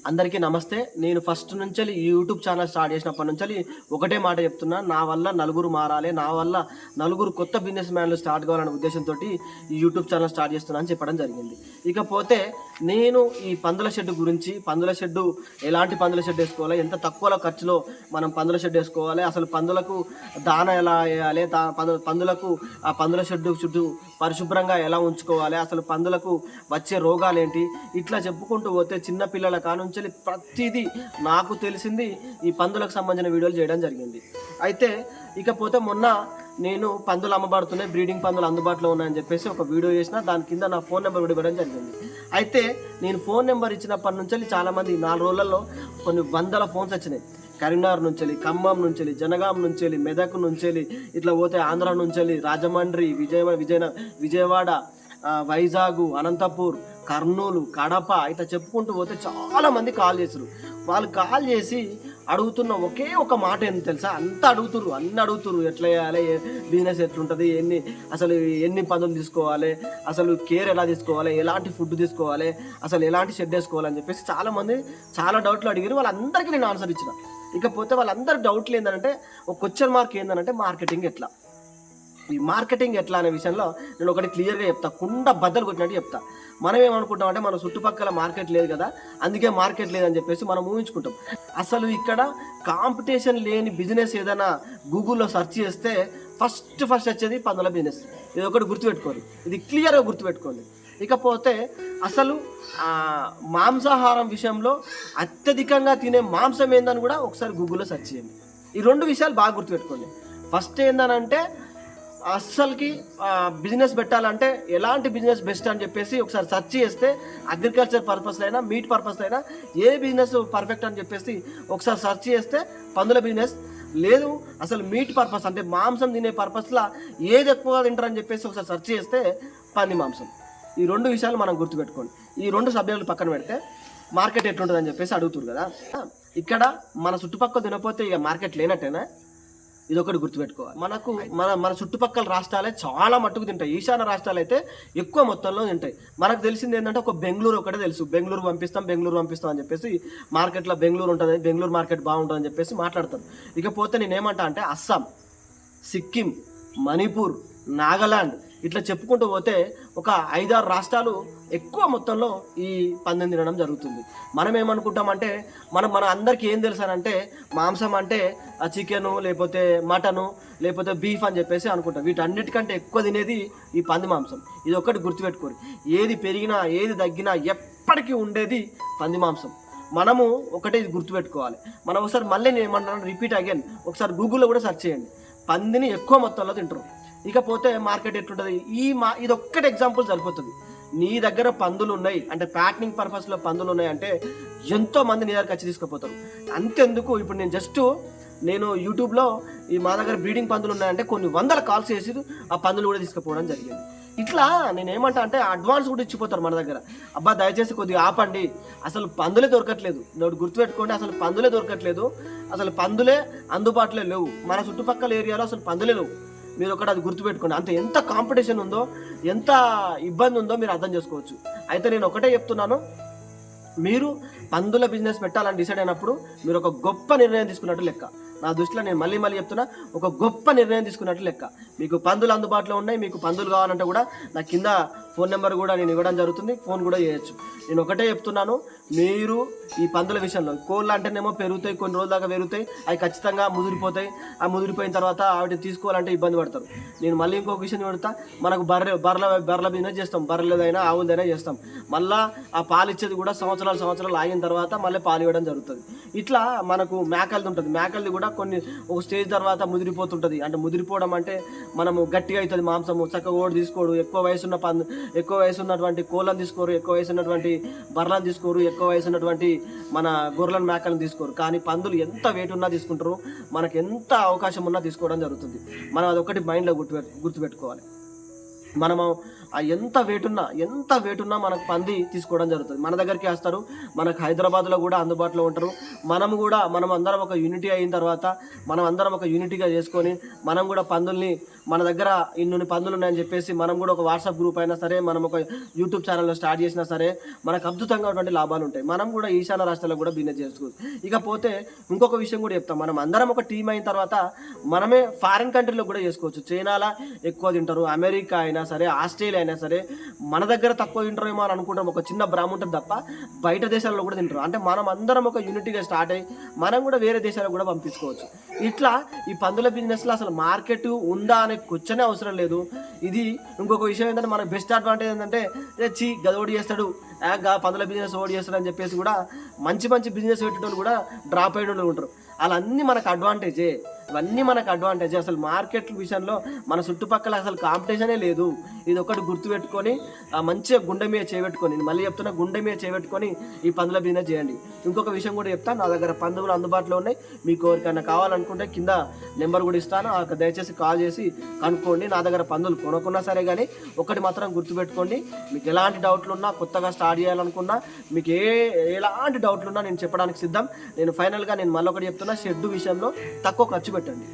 అందరికీ నమస్తే. నేను ఫస్ట్ నుంచి ఈ యూట్యూబ్ ఛానల్ స్టార్ట్ చేసినప్పటి నుంచి ఒకటే మాట చెప్తున్నా. నా వల్ల నలుగురు మారాలి, నా వల్ల నలుగురు కొత్త బిజినెస్ మ్యాన్లు స్టార్ట్ కావాలనే ఉద్దేశంతో ఈ యూట్యూబ్ ఛానల్ స్టార్ట్ చేస్తున్నా అని చెప్పడం జరిగింది. ఇకపోతే నేను ఈ పందుల షెడ్ గురించి, పందుల షెడ్డు ఎలాంటి పందుల షెడ్ వేసుకోవాలి, ఎంత తక్కువ ఖర్చులో మనం పందుల షెడ్ వేసుకోవాలి, అసలు పందులకు దాన ఎలా వేయాలి, పందులకు ఆ పందుల షెడ్డు చుట్టూ పరిశుభ్రంగా ఎలా ఉంచుకోవాలి, అసలు పందులకు వచ్చే రోగాలు ఏంటి, ఇట్లా చెప్పుకుంటూ పోతే చిన్నపిల్లల కానుంచి ప్రతిదీ నాకు తెలిసింది ఈ పందులకు సంబంధించిన వీడియోలు చేయడం జరిగింది. అయితే ఇకపోతే మొన్న నేను పందులు అమ్మబడుతున్నాయి, బ్రీడింగ్ పందులు అందుబాటులో ఉన్నాయని చెప్పేసి ఒక వీడియో చేసిన, దాని కింద నా ఫోన్ నెంబర్ కూడా ఇవ్వడం జరిగింది. అయితే నేను ఫోన్ నెంబర్ ఇచ్చినప్పటి నుంచి చాలామంది 4 రోజులలో కొన్ని వందల ఫోన్స్ వచ్చినాయి. కరీంనగర్ నుంచి, ఖమ్మం నుంచి, జనగాం నుంచి, మెదక్ నుంచి, ఇట్లా పోతే ఆంధ్ర నుంచి, రాజమండ్రి, విజయవాడ, వైజాగ్, అనంతపూర్, కర్నూలు, కడప ఇట్లా చెప్పుకుంటూ పోతే చాలామంది కాల్ చేశారు. వాళ్ళు కాల్ చేసి అడుగుతున్న ఒకే ఒక మాట ఏంటి తెలుసా? అన్నీ అడుగుతురు ఎట్లా చేయాలి, బిజినెస్ ఎట్లుంటుంది, అసలు ఎన్ని పందులు తీసుకోవాలి, అసలు కేర్ ఎలా తీసుకోవాలి, ఎలాంటి ఫుడ్ తీసుకోవాలి, అసలు ఎలాంటి షెడ్ వేసుకోవాలని చెప్పేసి చాలామంది చాలా డౌట్లు అడిగారు. వాళ్ళందరికీ నేను ఆన్సర్ ఇచ్చిన. ఇకపోతే వాళ్ళందరి డౌట్లు ఏంటంటే, ఒక క్వశ్చన్ మార్క్ ఏంటంటే మార్కెటింగ్ ఎట్లా, ఈ మార్కెటింగ్ ఎట్లా అనే విషయంలో నేను ఒకటి క్లియర్గా చెప్తా, కుండ బద్దలు కొట్టినట్టు చెప్తా. మనం ఏమనుకుంటామంటే మన చుట్టుపక్కల మార్కెట్ లేదు కదా, అందుకే మార్కెట్ లేదని చెప్పేసి మనం ఊహించుకుంటాం. అసలు ఇక్కడ కాంపిటీషన్ లేని బిజినెస్ ఏదైనా గూగుల్లో సెర్చ్ చేస్తే ఫస్ట్ వచ్చేది పందుల బిజినెస్. ఇది ఒకటి గుర్తుపెట్టుకోండి, ఇది క్లియర్గా గుర్తుపెట్టుకోండి. ఇకపోతే అసలు మాంసాహారం విషయంలో అత్యధికంగా తినే మాంసం ఏందని కూడా ఒకసారి గూగుల్లో సెర్చ్ చేయండి. ఈ 2 విషయాలు బాగా గుర్తుపెట్టుకోండి. ఫస్ట్ ఏందనంటే అస్సలకి బిజినెస్ పెట్టాలంటే ఎలాంటి బిజినెస్ బెస్ట్ అని చెప్పేసి ఒకసారి సెర్చ్ చేస్తే అగ్రికల్చర్ పర్పస్లో అయినా మీట్ పర్పస్లో అయినా ఏ బిజినెస్ పర్ఫెక్ట్ అని చెప్పేసి ఒకసారి సెర్చ్ చేస్తే పందుల బిజినెస్, లేదు అసలు మీట్ పర్పస్ అంటే మాంసం తినే పర్పస్లో ఏది ఎక్కువగా తింటారని చెప్పేసి ఒకసారి సెర్చ్ చేస్తే పంది మాంసం. ఈ 2 విషయాలు మనం గుర్తుపెట్టుకోండి. ఈ 2 సబ్జెక్టులు పక్కన పెడితే మార్కెట్ ఎట్లుంటుందని చెప్పేసి అడుగుతారు కదా, ఇక్కడ మన చుట్టుపక్కల తినకపోతే ఇక మార్కెట్ లేనట్టేనా? ఇది ఒకటి గుర్తుపెట్టుకోవాలి. మన చుట్టుపక్కల రాష్ట్రాలే చాలా మట్టుకు తింటాయి. ఈశాన్య రాష్ట్రాలు అయితే ఎక్కువ మొత్తంలో తింటాయి. మనకు తెలిసింది ఏంటంటే ఒక బెంగళూరు ఒకటే తెలుసు, బెంగళూరు పంపిస్తాం అని చెప్పేసి మార్కెట్లో బెంగళూరు ఉంటుంది, బెంగళూరు మార్కెట్ బాగుంటుందని చెప్పేసి మాట్లాడతారు. ఇకపోతే నేనేమంటా అంటే అస్సాం, సిక్కిం, మణిపూర్, నాగాలాండ్ ఇట్లా చెప్పుకుంటూ పోతే ఒక 5-6 రాష్ట్రాలు ఎక్కువ మొత్తంలో ఈ పందెం తినడం జరుగుతుంది. మనం ఏమనుకుంటామంటే మన అందరికీ ఏం తెలుసానంటే మాంసం అంటే చికెను, లేకపోతే మటను, లేకపోతే బీఫ్ అని చెప్పేసి అనుకుంటాం. వీటన్నిటికంటే ఎక్కువ తినేది ఈ పంది మాంసం. ఇది ఒక్కటి గుర్తుపెట్టుకోరు. ఏది పెరిగినా ఏది తగ్గినా ఎప్పటికీ ఉండేది పంది మాంసం. మనము ఒకటే ఇది గుర్తుపెట్టుకోవాలి. మనం ఒకసారి మళ్ళీ నేను ఏమన్నాను, రిపీట్ అగైన్, ఒకసారి గూగుల్లో కూడా సెర్చ్ చేయండి. పందిని ఎక్కువ మొత్తంలో తింటారు. ఇకపోతే మార్కెట్ ఎట్లుంటుంది, ఇది ఒక్కటి ఎగ్జాంపుల్ సరిపోతుంది. నీ దగ్గర పందులు ఉన్నాయి అంటే ప్యాటర్నింగ్ పర్పస్లో పందులు ఉన్నాయి అంటే ఎంతోమంది నీ దగ్గర వచ్చి తీసుకుపోతారు. అంతెందుకు, ఇప్పుడు నేను యూట్యూబ్లో మా దగ్గర బ్రీడింగ్ పందులు ఉన్నాయంటే కొన్ని వందల కాల్స్ చేసి ఆ పందులు కూడా తీసుకుపోవడం జరిగింది. ఇట్లా నేనేమంటా అంటే అడ్వాన్స్ కూడా ఇచ్చిపోతారు మన దగ్గర. అబ్బా దయచేసి కొద్దిగా ఆపండి, అసలు పందులే దొరకట్లేదు, నోటి గుర్తుపెట్టుకోండి, అసలు పందులే దొరకట్లేదు, అసలు పందులే అందుబాటులో లేవు, మన చుట్టుపక్కల ఏరియాలో అసలు పందులే లేవు. మీరు ఒకటి అది గుర్తుపెట్టుకోండి. అంత ఎంత కాంపిటీషన్ ఉందో, ఎంత ఇబ్బంది ఉందో మీరు అర్థం చేసుకోవచ్చు. అయితే నేను ఒకటే చెప్తున్నాను, మీరు పందుల బిజినెస్ పెట్టాలని డిసైడ్ అయినప్పుడు మీరు ఒక గొప్ప నిర్ణయం తీసుకున్నట్టు లెక్క. నా దృష్టిలో నేను మళ్ళీ చెప్తున్నా, ఒక గొప్ప నిర్ణయం తీసుకున్నట్టు లెక్క. మీకు పందులు అందుబాటులో ఉన్నాయి, మీకు పందులు కావాలంటే కూడా నా కింద ఫోన్ నెంబర్ కూడా నేను ఇవ్వడం జరుగుతుంది, ఫోన్ కూడా చేయొచ్చు. నేను ఒకటే చెప్తున్నాను, మీరు ఈ పందుల విషయంలో కోళ్ళు అంటేనేమో పెరుగుతాయి, కొన్ని రోజుల దాకా పెరుగుతాయి, అవి ఖచ్చితంగా ముదిరిపోతాయి. ఆ ముదిరిపోయిన తర్వాత వాటిని తీసుకోవాలంటే ఇబ్బంది పడతారు. నేను మళ్ళీ ఇంకొక విషయం పెడతా, మనకు బర్రెల బిజినెస్ చేస్తాం, బర్రెలదైనా ఆవులదైనా చేస్తాం. మళ్ళీ ఆ పాలు ఇచ్చేది కూడా సంవత్సరాలు ఆగిన తర్వాత మళ్ళీ పాలు ఇవ్వడం జరుగుతుంది. ఇట్లా మనకు మేకలది ఉంటుంది, మేకలది కూడా కొన్ని ఒక స్టేజ్ తర్వాత ముదిరిపోతుంటుంది. అంటే ముదిరిపోవడం అంటే మనము గట్టిగా అవుతుంది మాంసము, చక్కగా ఓడి తీసుకోడు, ఎక్కువ వయసు ఉన్నటువంటి కోళ్ళని తీసుకోరు, ఎక్కువ వయసు ఉన్నటువంటి బర్రెలను తీసుకోరు, ఎక్కువ వయసు ఉన్నటువంటి మన గొర్రెలను మేకలను తీసుకోరు. కానీ పందులు ఎంత వెయిట్ ఉన్నా తీసుకుంటారు, మనకు ఎంత అవకాశం ఉన్నా తీసుకోవడం జరుగుతుంది. మనం అదొకటి మైండ్లో గుర్తుపెట్టుకోవాలి. ఎంత వెయిట్ ఉన్నా మనకు పంది తీసుకోవడం జరుగుతుంది. మన దగ్గరికి వస్తారు, మనకు హైదరాబాద్లో కూడా అందుబాటులో ఉంటారు. మనం అందరం ఒక యూనిటీ అయిన తర్వాత మనం అందరం ఒక యూనిటీగా చేసుకొని మనం కూడా పందుల్ని మన దగ్గర ఇన్ని పందులు ఉన్నాయని చెప్పేసి మనం కూడా ఒక వాట్సాప్ గ్రూప్ అయినా సరే, మనం ఒక యూట్యూబ్ ఛానల్లో స్టార్ట్ చేసినా సరే మనకు అద్భుతంగా లాభాలు ఉంటాయి. మనం కూడా ఈశాన్య రాష్ట్రాల్లో కూడా బిజినెస్ చేసుకోవచ్చు. ఇకపోతే ఇంకొక విషయం కూడా చెప్తాం, మనం అందరం ఒక టీం అయిన తర్వాత మనమే ఫారిన్ కంట్రీలో కూడా చేసుకోవచ్చు. చైనాలో ఎక్కువ తింటారు, అమెరికా అయినా సరే, ఆస్ట్రేలియా అయినా సరే. మన దగ్గర తక్కువ తింటారేమో అని అనుకుంటాం, ఒక చిన్న భ్రమ ఉంటుంది తప్ప బయట దేశాల్లో కూడా తింటారు. అంటే మనం అందరం ఒక యూనిటీగా స్టార్ట్ అయ్యి మనం కూడా వేరే దేశాలకు కూడా పంపించుకోవచ్చు. ఇట్లా ఈ పందుల బిజినెస్లో అసలు మార్కెట్ ఉందా అనే క్వశ్చనే అవసరం లేదు. ఇది ఇంకొక విషయం ఏంటంటే మనకు బెస్ట్ అడ్వాంటేజ్ ఏంటంటే గదోడి చేస్తాడు, పందుల బిజినెస్ ఓడి చేస్తాడు అని చెప్పేసి కూడా మంచి బిజినెస్ పెట్టేటోళ్ళు కూడా డ్రాప్ అయ్యేటోళ్ళు ఉంటారు. అలా అన్నీ మనకు అడ్వాంటేజే, ఇవన్నీ మనకు అడ్వాంటేజ్. అసలు మార్కెట్ విషయంలో మన చుట్టుపక్కల అసలు కాంపిటీషనే లేదు. ఇది ఒకటి గుర్తుపెట్టుకొని మంచిగా గుండె మీద చేపెట్టుకొని, మళ్ళీ చెప్తున్నా, గుండె మీద చేపెట్టుకొని ఈ పందుల బిజినెస్ చేయండి. ఇంకొక విషయం కూడా చెప్తాను, నా దగ్గర పందులు అందుబాటులో ఉన్నాయి. మీకు ఎవరికైనా కావాలనుకుంటే కింద నెంబర్ కూడా ఇస్తాను, దయచేసి కాల్ చేసి కనుక్కోండి. నా దగ్గర పందులు కొనుక్కున్నా సరే కానీ ఒకటి మాత్రం గుర్తుపెట్టుకోండి, మీకు ఎలాంటి డౌట్లు ఉన్నా, కొత్తగా స్టార్ట్ చేయాలనుకున్నా, మీకు ఎలాంటి డౌట్లు ఉన్నా నేను చెప్పడానికి సిద్ధం. నేను ఫైనల్గా మళ్ళీ ఒకటి చెప్తున్నా, షెడ్ విషయంలో తక్కువ ఖర్చు పెట్టండి.